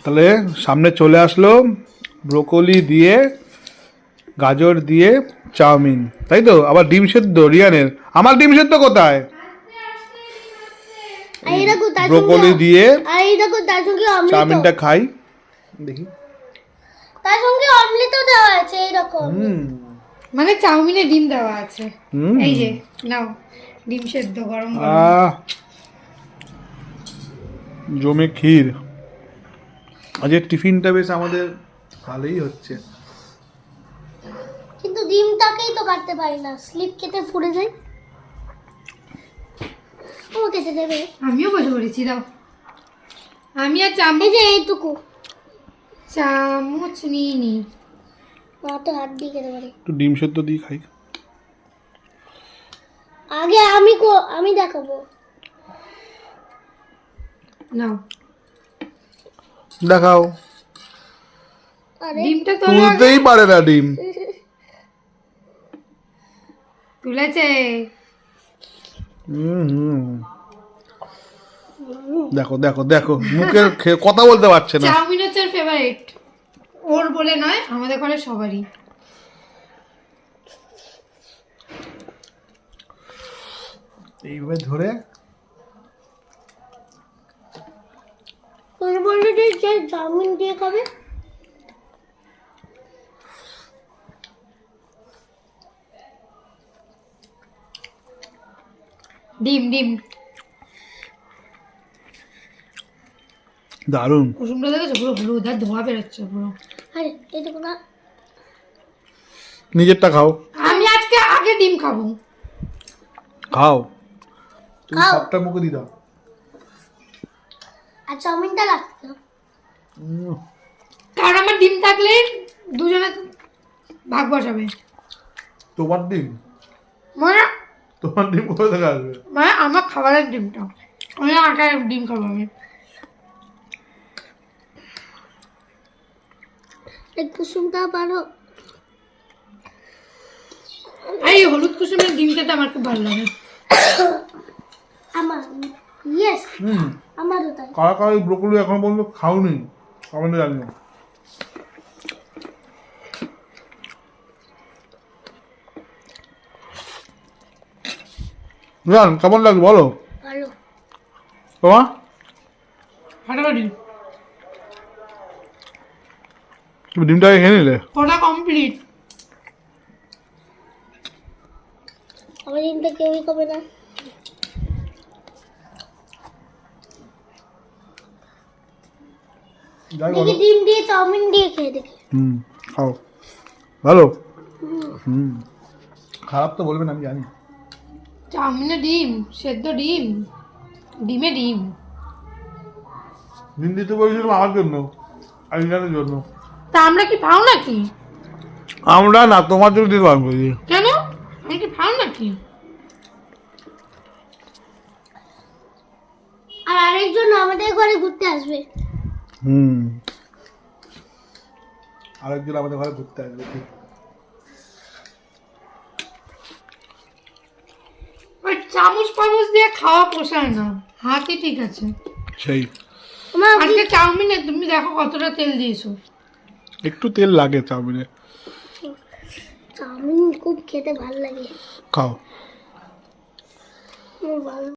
তাহলে সামনে চলে আসলো ব্রোকলি দিয়ে, গাজর দিয়ে চাউমিন, তাই তো? আবার ডিম সেদ্ধ রিয়ানের। আমার ডিম সেদ্ধ কোথায়? ব্রোকলি দিয়ে চাউমিনটা খাই দেখি। তার সঙ্গে অমলেটও দেওয়া আছে এরকম। মানে চাউমিনে ডিম দেওয়া আছে। এই যে নাও ডিম সেদ্ধ গরম গরম। জমে ক্ষীর। আজকে টিফিনটা বেশ আমাদের ভালোই হচ্ছে। কিন্তু ডিমটাকেই তো কাটতে পারি না, স্লিপ কেটে পুড়ে যায়। ও কেটে দেবে। আমিও বসে পড়েছি, দাও। আমি আর চামচ, এই যে এইটুকু চামচ নিয়ে নি। মা তো হাত দিয়ে কেটে পারে। একটু ডিম সেদ্ধ দিয়ে খাই। আগে আমি দেখাবো। নাও দেখাও। আরে ডিমটা তো তুলতেই পারে না ডিম। তুলেছে। দেখো দেখো দেখো, মুখের কথা বলতে পারছে না। চাউমিন হচ্ছে ওর ফেভারিট, ওর বলে নয়, আমাদের ঘরে সবারই। এইভাবে ধরে তুমি বললে যে চাউমিন দিয়ে খাবে। ডিম ডিম দারুণ। কুসুমটা দেখেছো পুরো হলুদ আর ধোঁয়া বেরোচ্ছে পুরো। আরে এইটুকু না, নিজেরটা খাও। আমি আজকে আগে ডিম খাবো। খাও, তুমি খাও। সবটা মুখে দিয়ে দাও। আর চাউমিনটা রাখতে হবে। কারণ আমার ডিম থাকলে দুজনে ভাগ বসাবে। তোমার ডিম? মানে তোমার ডিম কোথা থেকে আসবে? মানে আমার খাবারের ডিমটা, আমি আটার ডিম খাবো আমি। এই কুসুমটা পারো। এই হলুদ কুসুমের ডিম খেতে আমার খুব ভালো লাগে। আমার ইয়েস, আমারও তাই। কারা কারা ব্রোকলি এখন পর্যন্ত খাওনি কমেন্টে জানিও। জান কেমন লাগে বলো ভালো। তোমার? ফাটাফাটি, তুমি ডিমটাকে খেয়ে নিলে? ওটা কমপ্লিট। আমার ডিমটা কেউই খাবে না। দেখি ডিম দিয়ে চাউমিন দিয়ে খেয়ে দেখি। খাও, ভালো। খারাপ তো বলবেন, আমি জানি। চাউমিনে ডিম সেদ্ধ, ডিম ডিমে ডিম। ডিম দিতে বলেছিলাম আমার জন্য, আইনার জন্য। তা আমরা কি পাও নাকি? আমরা না, তোমার জন্য দিতে পারবো। কেন, আমি কি পাও নাকি? আর আরেকজন আমাদের ঘরে ঘুরতে আসবে। আরেকজন আমাদের ঘরে ঘুরতে আসবে। ওই চামচ পামচ দিয়ে খাওয়া পোষায় না, হাতই ঠিক আছে। সেই আজকে চাউমিনে তুমি দেখো কতটা তেল দিয়েছো। একটু তেল লাগে চাউমিনে। চাউমিন খুব খেতে ভালো লাগে। খাও। আমার ভালো